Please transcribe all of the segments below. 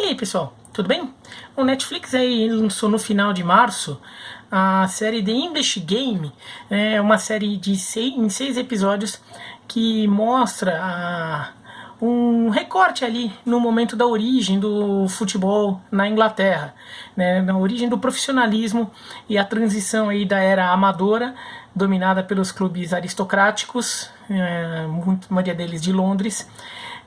aí, pessoal, tudo bem? O Netflix aí lançou no final de março a série The English Game, uma série em 6 episódios que mostra um recorte ali no momento da origem do futebol na Inglaterra, né, na origem do profissionalismo e a transição aí da era amadora, dominada pelos clubes aristocráticos, a maioria deles de Londres,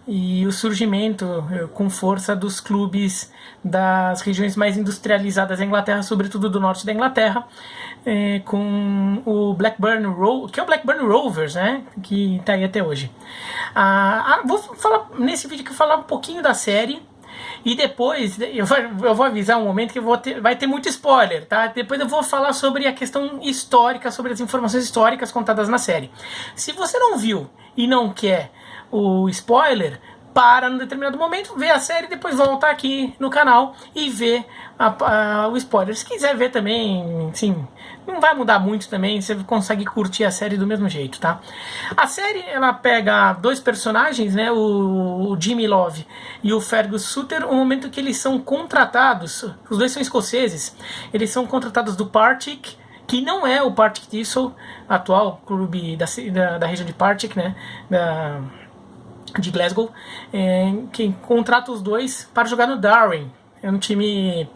e o surgimento com força dos clubes das regiões mais industrializadas da Inglaterra, sobretudo do norte da Inglaterra, com o Blackburn Rovers, que é o Blackburn Rovers, né, que está aí até hoje. Vou falar nesse vídeo que falar um pouquinho da série. E depois eu vou avisar um momento que vai ter muito spoiler, tá? Depois eu vou falar sobre a questão histórica, sobre as informações históricas contadas na série. Se você não viu e não quer o spoiler, para num determinado momento, vê a série, depois volta aqui no canal e vê o spoiler. Se quiser ver também, sim, não vai mudar muito também, você consegue curtir a série do mesmo jeito, tá? A série, ela pega dois personagens, né, o Jimmy Love e o Fergus Sutter, no momento que eles são contratados, os dois são escoceses, eles são contratados do Partick, que não é o Partick Thistle, atual clube da região de Partick, né, de Glasgow, que contrata os dois para jogar no Darwen. É um time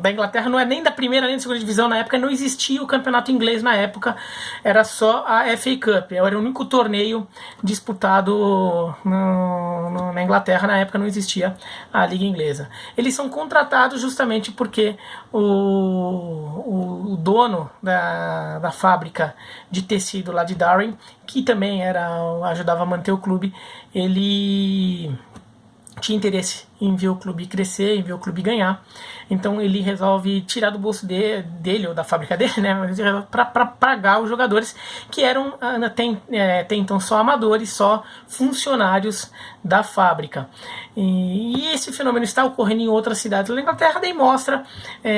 da Inglaterra, não é nem da primeira nem da segunda divisão na época, não existia o campeonato inglês na época, era só a FA Cup, era o único torneio disputado na Inglaterra, na época não existia a Liga Inglesa. Eles são contratados justamente porque o dono da fábrica de tecido lá de Darwen, que também ajudava a manter o clube, ele tinha interesse em ver o clube crescer, em ver o clube ganhar. Então ele resolve tirar do bolso dele ou da fábrica dele, né, para pagar os jogadores que eram até então só amadores, só funcionários da fábrica. E esse fenômeno está ocorrendo em outras cidades da Inglaterra, daí mostra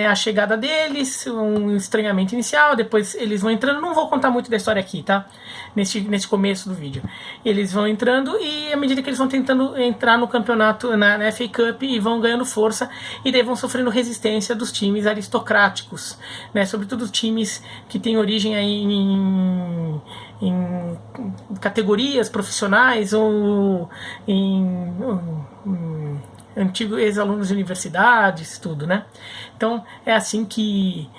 a chegada deles, um estranhamento inicial, depois eles vão entrando, não vou contar muito da história aqui, tá? Nesse começo do vídeo. Eles vão entrando e à medida que eles vão tentando entrar no campeonato, na FA Cup, e vão ganhando força, e daí vão sofrendo resistência dos times aristocráticos, né? Sobretudo times que têm origem aí em categorias profissionais ou em antigos ex-alunos de universidades, tudo, né? Então é assim que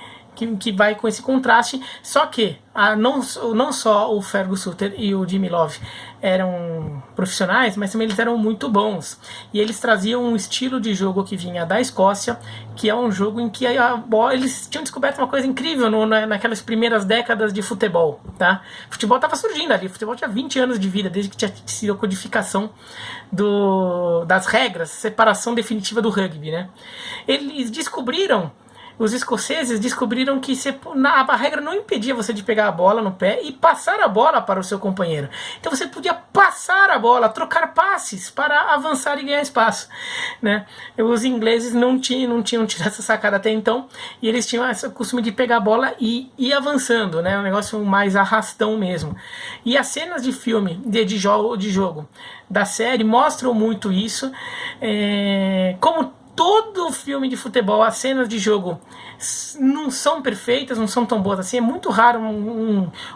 vai com esse contraste, só que não só o Fergus Sutter e o Jimmy Love eram profissionais, mas também eles eram muito bons, e eles traziam um estilo de jogo que vinha da Escócia, que é um jogo em que eles tinham descoberto uma coisa incrível naquelas primeiras décadas de futebol, tá? O futebol estava surgindo ali, o futebol tinha 20 anos de vida, desde que tinha sido a codificação das regras, separação definitiva do rugby, né? Os escoceses descobriram que a regra não impedia você de pegar a bola no pé e passar a bola para o seu companheiro. Então você podia passar a bola, trocar passes para avançar e ganhar espaço, né? Os ingleses não tinham tido essa sacada até então, e eles tinham esse costume de pegar a bola e ir avançando, né? Um negócio mais arrastão mesmo. E as cenas de filme, de jogo da série mostram muito isso, como todo filme de futebol, as cenas de jogo não são perfeitas, não são tão boas assim. É muito raro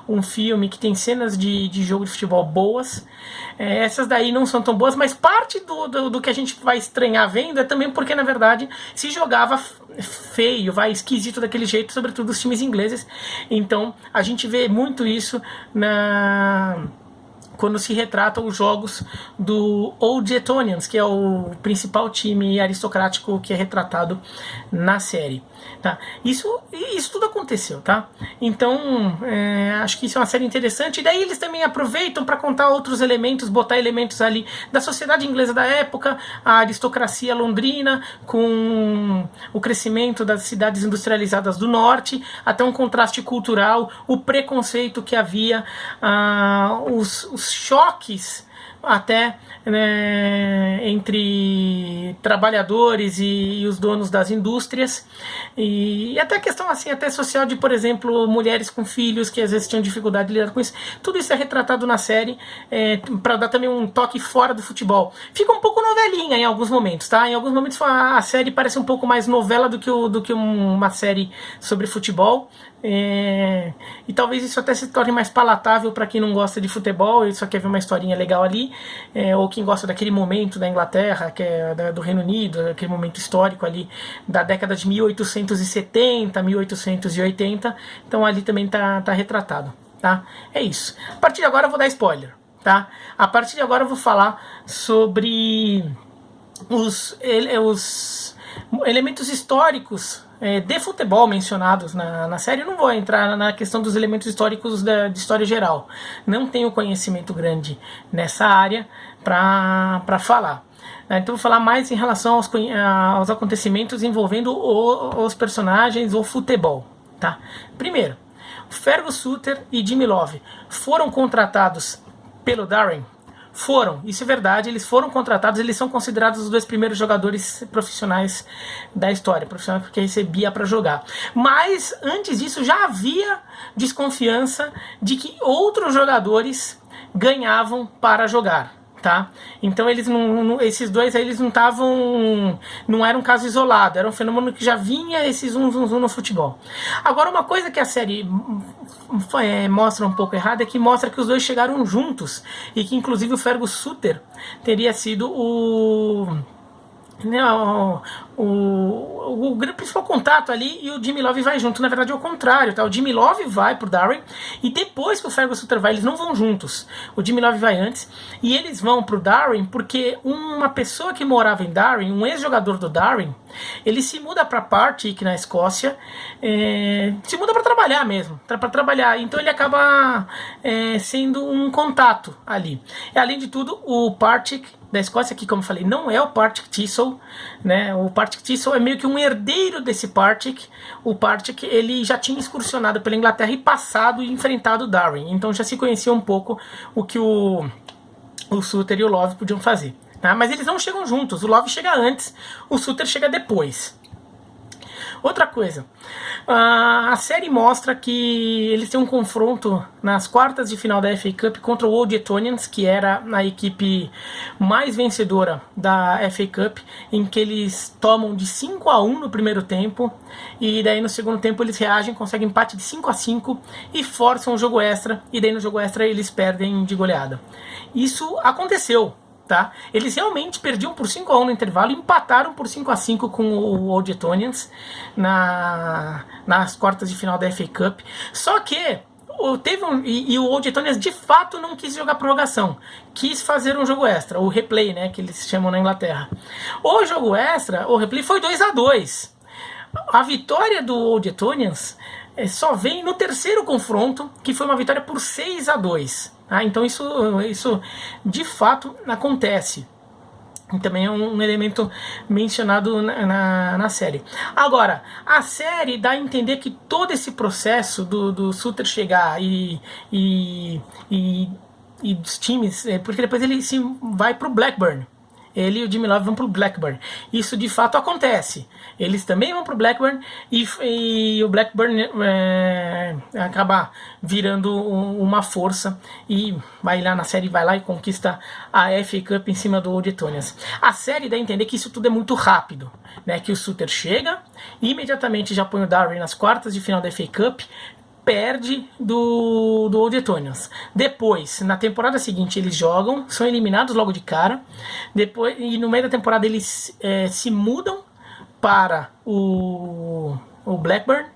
um filme que tem cenas de jogo de futebol boas. Essas daí não são tão boas, mas parte do que a gente vai estranhar vendo é também porque, na verdade, se jogava feio, esquisito daquele jeito, sobretudo os times ingleses. Então, a gente vê muito isso quando se retratam os jogos do Old Etonians, que é o principal time aristocrático que é retratado na série, tá? Isso tudo aconteceu, tá? Então, acho que isso é uma série interessante, e daí eles também aproveitam para contar outros elementos, botar elementos ali da sociedade inglesa da época, a aristocracia londrina, com o crescimento das cidades industrializadas do norte, até um contraste cultural, o preconceito que havia, os choques até entre trabalhadores e os donos das indústrias, e até a questão assim, até social de, por exemplo, mulheres com filhos que às vezes tinham dificuldade de lidar com isso. Tudo isso é retratado na série, para dar também um toque fora do futebol. Fica um pouco novelinha em alguns momentos, tá? Em alguns momentos a série parece um pouco mais novela do que uma série sobre futebol. E talvez isso até se torne mais palatável para quem não gosta de futebol e só quer ver uma historinha legal ali, ou quem gosta daquele momento da Inglaterra, que é do Reino Unido, aquele momento histórico ali da década de 1870, 1880. Então ali também tá retratado, tá? É isso. A partir de agora eu vou dar spoiler, tá? A partir de agora eu vou falar sobre os elementos históricos de futebol mencionados na série. Eu não vou entrar na questão dos elementos históricos de história geral. Não tenho conhecimento grande nessa área para falar. Então vou falar mais em relação aos acontecimentos envolvendo os personagens, o futebol. Tá? Primeiro, Fergus Sutter e Jimmy Love foram contratados pelo Darren? Foram, isso é verdade, eles foram contratados, eles são considerados os 2 primeiros jogadores profissionais da história, profissionais porque recebia para jogar. Mas antes disso já havia desconfiança de que outros jogadores ganhavam para jogar. Tá? Então esses dois aí, eles não era um caso isolado, era um fenômeno que já vinha esse zum no futebol. Agora, uma coisa que a série mostra um pouco errada é que mostra que os dois chegaram juntos e que inclusive o Fergus Sutter teria sido o principal contato ali, e o Jimmy Love vai junto. Na verdade é o contrário, tá? O Jimmy Love vai pro Darren e depois que o Fergus Sutter vai, eles não vão juntos. O Jimmy Love vai antes e eles vão pro Darren porque uma pessoa que morava em Darren, um ex-jogador do Darren, ele se muda pra Partick, na Escócia, se muda para trabalhar mesmo, para trabalhar. Então ele acaba sendo um contato ali. E além de tudo, o Partick da Escócia, que como eu falei, não é o Partick Thistle, né? O Partick Thistle é meio que um herdeiro desse Partick. O Partick, ele já tinha excursionado pela Inglaterra e passado e enfrentado o Darren, então já se conhecia um pouco o que o Sutter e o Love podiam fazer, tá? Mas eles não chegam juntos, o Love chega antes, o Sutter chega depois. Outra coisa, a série mostra que eles têm um confronto nas quartas de final da FA Cup contra o Old Etonians, que era a equipe mais vencedora da FA Cup, em que eles tomam de 5-1 no primeiro tempo, e daí no segundo tempo eles reagem, conseguem empate de 5-5 e forçam o jogo extra, e daí no jogo extra eles perdem de goleada. Isso aconteceu. Tá? Eles realmente perdiam por 5-1 no intervalo, empataram por 5-5 com o Old Etonians nas quartas de final da FA Cup. Só que o Old Etonians de fato não quis jogar prorrogação, quis fazer um jogo extra, o replay, né, que eles chamam na Inglaterra. O jogo extra, o replay, foi 2-2. A vitória do Old Etonians só vem no terceiro confronto, que foi uma vitória por 6-2. Então isso de fato acontece. E também é um elemento mencionado na série. Agora, a série dá a entender que todo esse processo do Sutter chegar e dos times, porque depois ele vai para o Blackburn. Ele e o Jimmy Love vão pro Blackburn. Isso de fato acontece. Eles também vão pro Blackburn e o Blackburn acaba virando uma força e vai lá na série, vai lá e conquista a FA Cup em cima do Old Etonians. A série dá a entender que isso tudo é muito rápido, né? Que o Sutter chega e imediatamente já põe o Darren nas quartas de final da FA Cup, perde do Old Etonians. Depois, na temporada seguinte, eles jogam, são eliminados logo de cara. Depois, e no meio da temporada eles se mudam para o Blackburn,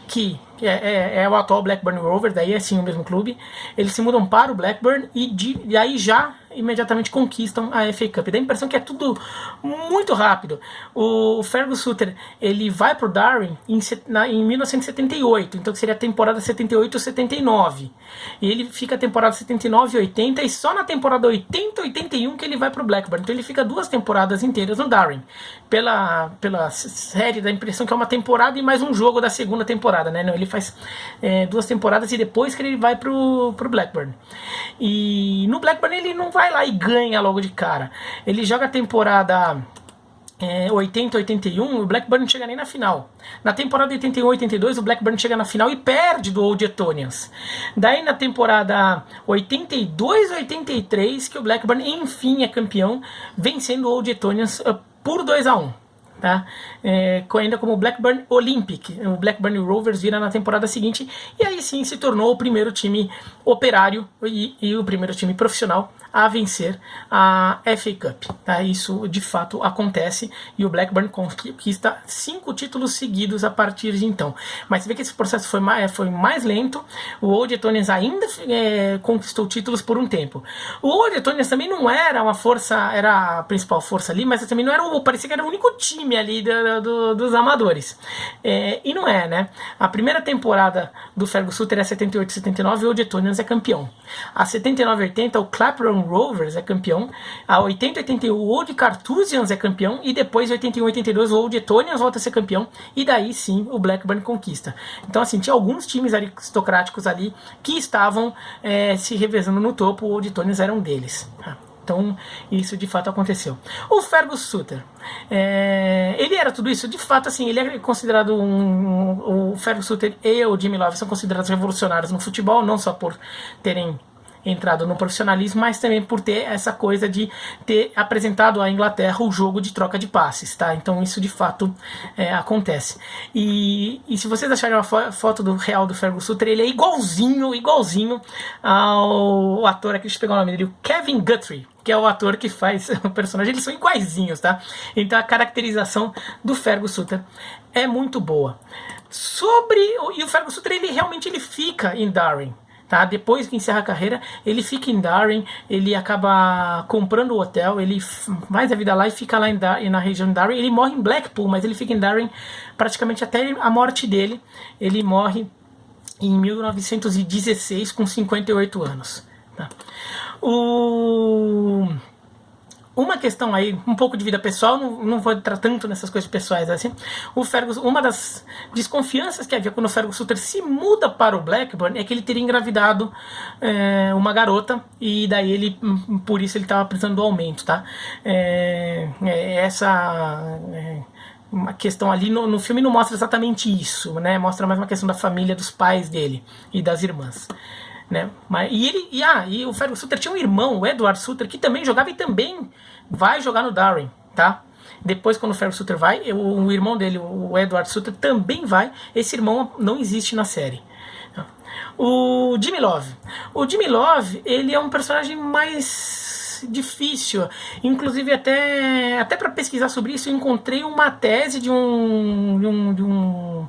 que é o atual Blackburn Rovers, daí é sim o mesmo clube. Eles se mudam para o Blackburn e aí já imediatamente conquistam a FA Cup. Dá a impressão que é tudo muito rápido. O Fergus Sutter, ele vai pro Darren em 1978, então que seria a temporada 78-79. E ele fica a temporada 79 e 80, e só na temporada 80-81 que ele vai pro Blackburn. Então ele fica 2 temporadas inteiras no Darren. Pela série, dá a impressão que é uma temporada e mais um jogo da segunda temporada, né? Não, ele faz 2 temporadas e depois que ele vai pro Blackburn. E no Blackburn ele não vai vai lá e ganha logo de cara. Ele joga a temporada 80, 81, o Blackburn não chega nem na final. Na temporada 81, 82, o Blackburn chega na final e perde do Old Etonians. Daí na temporada 82, 83, que o Blackburn enfim é campeão, vencendo o Old Etonians por 2-1. Tá? Ainda como Blackburn Olympic. O Blackburn Rovers vira na temporada seguinte e aí sim se tornou o primeiro time operário e o primeiro time profissional a vencer a FA Cup. Tá? Isso de fato acontece e o Blackburn conquista 5 títulos seguidos a partir de então. Mas você vê que esse processo foi mais lento. O Old Etonians ainda conquistou títulos por um tempo. O Old Etonians também não era uma força, era a principal força ali, mas também não era parecia que era o único time ali dos amadores. E não é, né? A primeira temporada do Fergus Sutter é 78-79 e o Old Etonians é campeão. A 79-80 o Clapham Rovers é campeão. A 80-81 o Old Carthusians é campeão. E depois, 81-82, o Old Etonians volta a ser campeão. E daí sim o Blackburn conquista. Então assim, tinha alguns times aristocráticos ali que estavam se revezando no topo. O Old Etonians era um deles. Então, isso de fato aconteceu. O Fergus Sutter, ele era tudo isso? De fato, assim, ele é considerado o Fergus Sutter e o Jimmy Love são considerados revolucionários no futebol, não só por terem entrado no profissionalismo, mas também por ter essa coisa de ter apresentado à Inglaterra o jogo de troca de passes, tá? Então isso de fato acontece. E se vocês acharem uma foto do real do Fergus Sutter, ele é igualzinho ao ator, aqui deixa eu pegar o nome dele, o Kevin Guthrie, que é o ator que faz o personagem, eles são iguaizinhos, tá? Então a caracterização do Fergus Sutter é muito boa. E o Fergus Sutter, ele fica em Darwin. Tá? Depois que encerra a carreira, ele fica em Darwin, ele acaba comprando o hotel, ele faz a vida lá e fica lá na região de Darwin. Ele morre em Blackpool, mas ele fica em Darwin praticamente até a morte dele. Ele morre em 1916 com 58 anos. Tá? Uma questão aí, um pouco de vida pessoal, não vou entrar tanto nessas coisas pessoais assim. O Fergus, uma das desconfianças que havia quando o Fergus Sutter se muda para o Blackburn é que ele teria engravidado uma garota e daí por isso ele estava precisando do aumento, tá? Uma questão ali no filme não mostra exatamente isso, né? Mostra mais uma questão da família, dos pais dele e das irmãs. Né? E o Fergus Sutter tinha um irmão, o Edward Sutter, que também jogava e também vai jogar no Darwin, tá? Depois, quando o Fergus Sutter vai, o irmão dele, o Edward Sutter, também vai. Esse irmão não existe na série. O Jimmy Love. O Jimmy Love, ele é um personagem mais difícil. Inclusive, até para pesquisar sobre isso, eu encontrei uma tese de um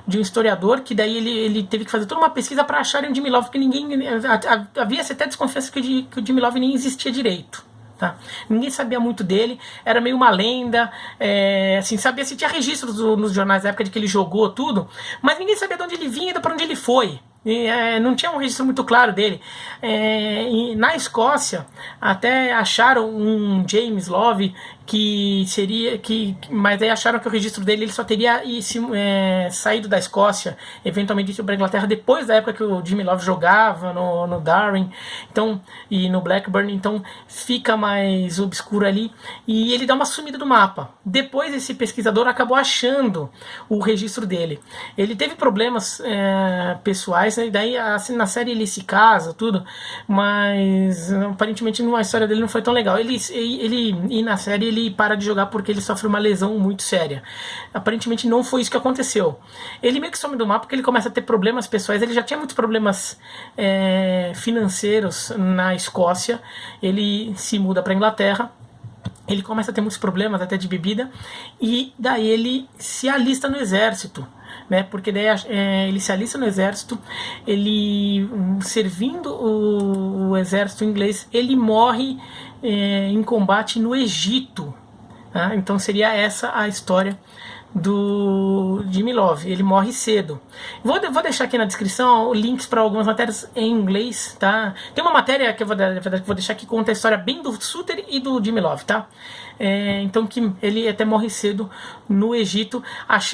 historiador, que daí ele teve que fazer toda uma pesquisa para acharem o Jimmy Love, porque havia até desconfiança que o Jimmy Love nem existia direito. Tá? Ninguém sabia muito dele, era meio uma lenda, assim, sabia se tinha registros nos jornais da época de que ele jogou tudo, mas ninguém sabia de onde ele vinha e para onde ele foi. Não tinha um registro muito claro dele. E na Escócia até acharam um James Love mas aí acharam que o registro dele ele só teria saído da Escócia, eventualmente ido para a Inglaterra depois da época que o Jimmy Love jogava no Darwin, então, e no Blackburn, então fica mais obscuro ali e ele dá uma sumida do mapa. Depois esse pesquisador acabou achando o registro dele. Ele teve problemas pessoais, e daí assim, na série ele se casa, tudo, mas aparentemente a história dele não foi tão legal. E na série ele para de jogar porque ele sofre uma lesão muito séria. Aparentemente não foi isso que aconteceu. Ele meio que some do mapa porque ele começa a ter problemas pessoais. Ele já tinha muitos problemas financeiros na Escócia. Ele se muda para a Inglaterra. Ele começa a ter muitos problemas até de bebida. E daí ele se alista no exército. Né, porque daí ele se alista no exército, ele servindo o exército inglês, ele morre em combate no Egito. Tá? Então seria essa a história do Jimmy Love. Ele morre cedo. Vou deixar aqui na descrição links para algumas matérias em inglês, tá? Tem uma matéria que eu vou deixar aqui que conta a história bem do Suter e do Jimmy Love, tá? Então que ele até morre cedo no Egito.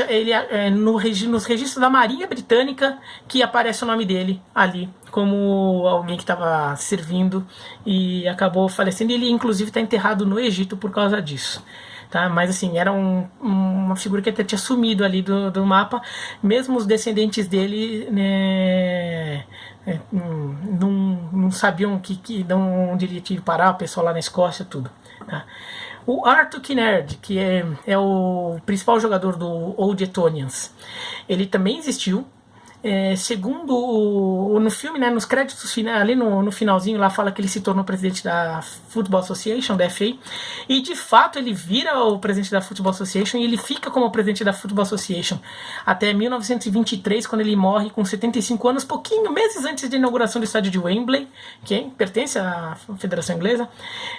Ele nos registros da Marinha Britânica que aparece o nome dele ali como alguém que estava servindo e acabou falecendo. Ele inclusive está enterrado no Egito por causa disso. Tá? Mas assim, era uma figura que até tinha sumido ali do mapa. Mesmo os descendentes dele, né, não sabiam onde ele tinha que parar, o pessoal lá na Escócia, tudo. Tá? O Arthur Kinnaird, que é o principal jogador do Old Etonians, ele também existiu. Segundo no filme, né, nos créditos ali no finalzinho lá fala que ele se tornou presidente da Football Association, da FA, e de fato ele vira o presidente da Football Association e ele fica como presidente da Football Association até 1923, quando ele morre com 75 anos, meses antes da inauguração do estádio de Wembley, que pertence à Federação Inglesa.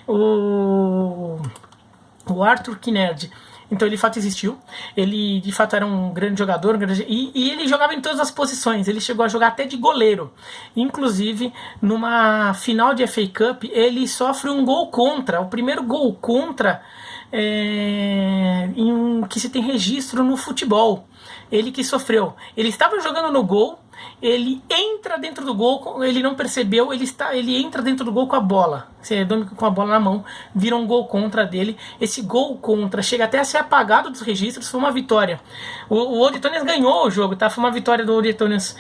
O Arthur Kinnaird, então ele de fato existiu, ele de fato era um grande jogador, e ele jogava em todas as posições, ele chegou a jogar até de goleiro, inclusive numa final de FA Cup ele sofre um gol contra, o primeiro gol contra que se tem registro no futebol, ele que sofreu, ele estava jogando no gol, ele entra dentro do gol, ele não percebeu, ele entra dentro do gol com a bola, com a bola na mão, vira um gol contra dele. Esse gol contra chega até a ser apagado dos registros, foi uma vitória. O Old Etonians ganhou o jogo, tá? Foi uma vitória do Old Etonians,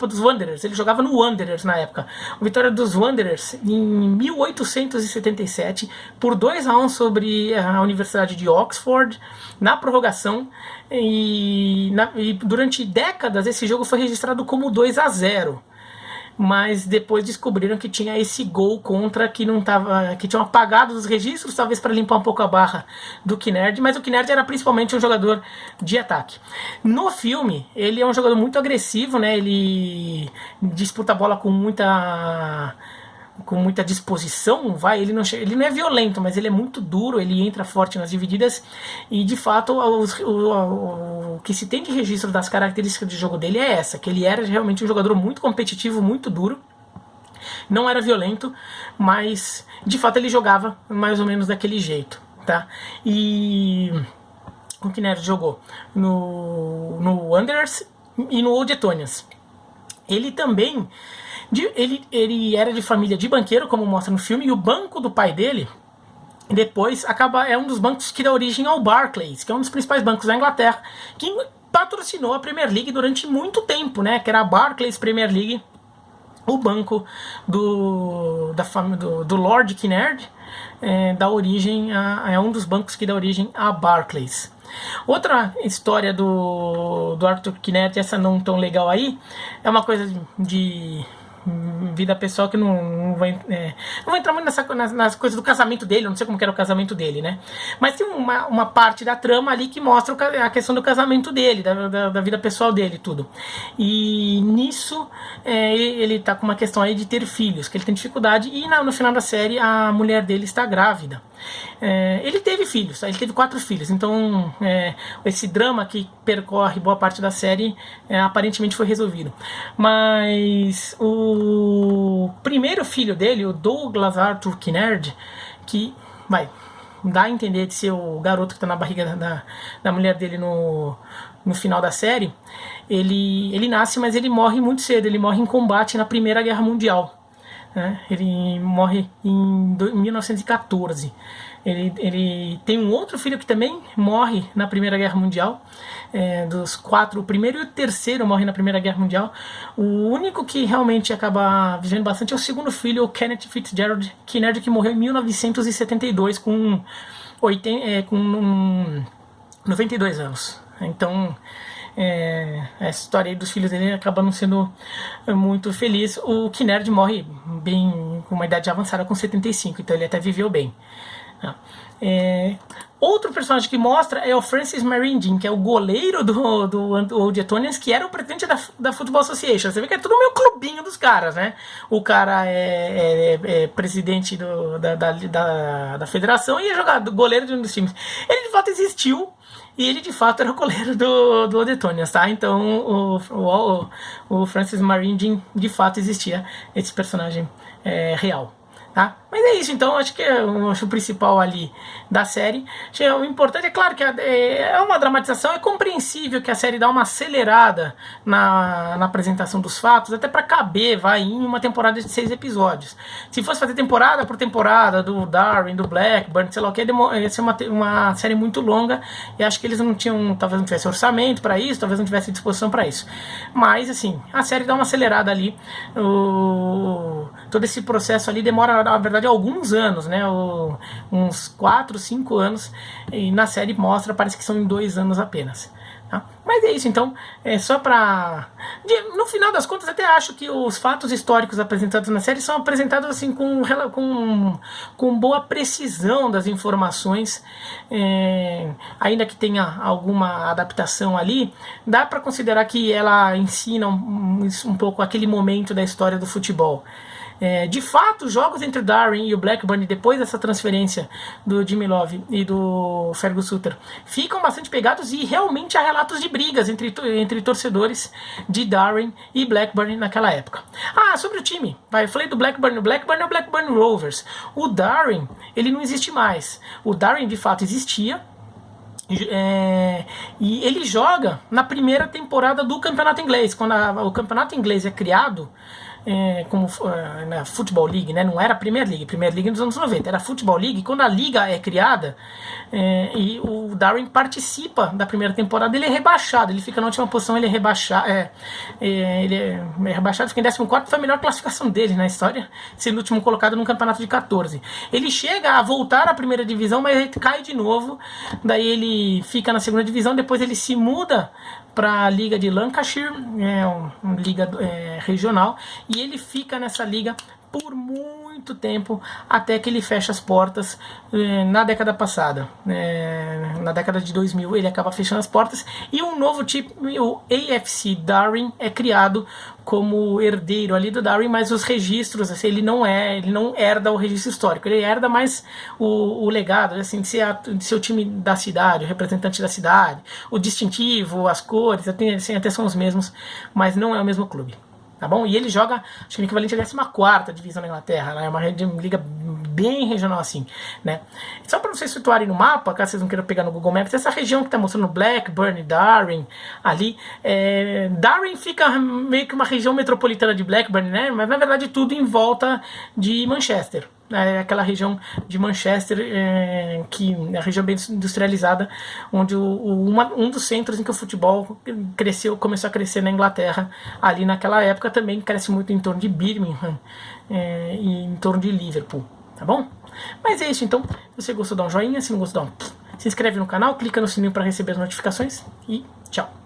dos Wanderers, ele jogava no Wanderers na época. A vitória dos Wanderers em 1877 por 2-1 sobre a Universidade de Oxford na prorrogação. E durante décadas esse jogo foi registrado como 2-0, mas depois descobriram que tinha esse gol contra que tinham apagado os registros, talvez para limpar um pouco a barra do Kinnaird, mas o Kinnaird era principalmente um jogador de ataque. No filme ele é um jogador muito agressivo, né? Ele disputa a bola com muita disposição, ele não é violento, mas ele é muito duro, ele entra forte nas divididas, e de fato o que se tem de registro das características de jogo dele é essa, que ele era realmente um jogador muito competitivo, muito duro, não era violento, mas de fato ele jogava mais ou menos daquele jeito, tá? E o Kinnaird jogou no Wanderers e no Old Etonians. Ele também ele era de família de banqueiro, como mostra no filme, e o banco do pai dele depois é um dos bancos que dá origem ao Barclays, que é um dos principais bancos da Inglaterra, que patrocinou a Premier League durante muito tempo, né? Que era a Barclays Premier League, o banco do Lord Kinnaird, dá origem é um dos bancos que dá origem a Barclays. Outra história do Arthur Kinnaird, essa não tão legal aí, é uma coisa de vida pessoal que não vou entrar muito nas coisas do casamento dele, eu não sei como que era o casamento dele, né? Mas tem uma parte da trama ali que mostra a questão do casamento dele, da vida pessoal dele, tudo. E nisso ele tá com uma questão aí de ter filhos, que ele tem dificuldade, e no final da série a mulher dele está grávida. Ele teve filhos, ele teve 4 filhos, então esse drama que percorre boa parte da série aparentemente foi resolvido. Mas o primeiro filho dele, o Douglas Arthur Kinnaird, que vai dar a entender de ser o garoto que está na barriga da mulher dele no final da série, ele nasce, mas ele morre muito cedo, ele morre em combate na Primeira Guerra Mundial. Ele morre em 1914. Ele tem um outro filho que também morre na Primeira Guerra Mundial. Dos 4, o primeiro e o terceiro morrem na Primeira Guerra Mundial. O único que realmente acaba vivendo bastante é o segundo filho, o Kenneth Fitzgerald Kinnaird, que morreu em 1972 com 92 anos. Então essa história aí dos filhos dele acaba não sendo muito feliz. O Kinnaird morre bem com uma idade avançada, com 75, então ele até viveu bem. Outro personagem que mostra é o Francis Merinding, que é o goleiro do Old Etonians, que era o presidente da Football Association. Você vê que é tudo meio clubinho dos caras, né? O cara é presidente da federação e é goleiro de um dos times. Ele de fato existiu. e ele de fato era o goleiro do Odetonians, tá? Então o Francis Marine de fato existia esse personagem real. Tá? Mas é isso, então acho que acho o principal ali da série. O importante é claro que é uma dramatização, é compreensível que a série dá uma acelerada na apresentação dos fatos, até para caber, em uma temporada de 6 episódios. Se fosse fazer temporada por temporada do Darwin, do Blackburn, sei lá o que, ia ser uma série muito longa, e acho que eles não tinham, talvez não tivesse orçamento para isso, talvez não tivesse disposição para isso. Mas assim, a série dá uma acelerada ali, todo esse processo ali demora, na verdade, alguns anos, né? Uns 4, 5 anos, e na série mostra, parece que são em 2 anos apenas. Tá? Mas é isso, então, só pra... No final das contas, até acho que os fatos históricos apresentados na série são apresentados assim com boa precisão das informações, ainda que tenha alguma adaptação ali, dá para considerar que ela ensina um pouco aquele momento da história do futebol. De fato, os jogos entre o Darwin e o Blackburn, depois dessa transferência do Jimmy Love e do Fergus Sutter, ficam bastante pegados, e realmente há relatos de brigas entre torcedores de Darwin e Blackburn naquela época. Sobre o time, eu falei do Blackburn. O Blackburn é o Blackburn Rovers. O Darwin, ele não existe mais. O Darwin de fato existia, e ele joga na primeira temporada do campeonato inglês. Quando o campeonato inglês é criado como na Football League, né? Não era a Premier League nos anos 90, era a Football League. Quando a liga é criada, e o Darwin participa da primeira temporada, ele é rebaixado, ele fica na última posição, ele é rebaixado, fica em 14º, foi a melhor classificação dele na história, sendo o último colocado num campeonato de 14. Ele chega a voltar à primeira divisão, mas ele cai de novo, daí ele fica na segunda divisão, depois ele se muda para a Liga de Lancashire, uma liga regional, e ele fica nessa liga por muito tempo, até que ele fecha as portas na década passada. Na década de 2000 ele acaba fechando as portas, e um novo tipo, o AFC Darwin, é criado como herdeiro ali do Darwin, mas os registros, assim, ele não herda o registro histórico, ele herda mais o legado, assim, de ser o time da cidade, o representante da cidade, o distintivo, as cores, assim, até são os mesmos, mas não é o mesmo clube. Tá bom? E ele joga, acho que no equivalente à 14ª divisão da Inglaterra, né? É uma liga bem regional assim, né? Só para vocês situarem no mapa, caso vocês não queiram pegar no Google Maps, essa região que está mostrando Blackburn, Darwin, ali, Darwin fica meio que uma região metropolitana de Blackburn, né? Mas na verdade tudo em volta de Manchester. Aquela região de Manchester, que é a região bem industrializada, onde um dos centros em que o futebol começou a crescer na Inglaterra, ali naquela época. Também cresce muito em torno de Birmingham e em torno de Liverpool, tá bom? Mas é isso, então. Se você gostou, dá um joinha. Se não gostou, se inscreve no canal, clica no sininho para receber as notificações, e tchau!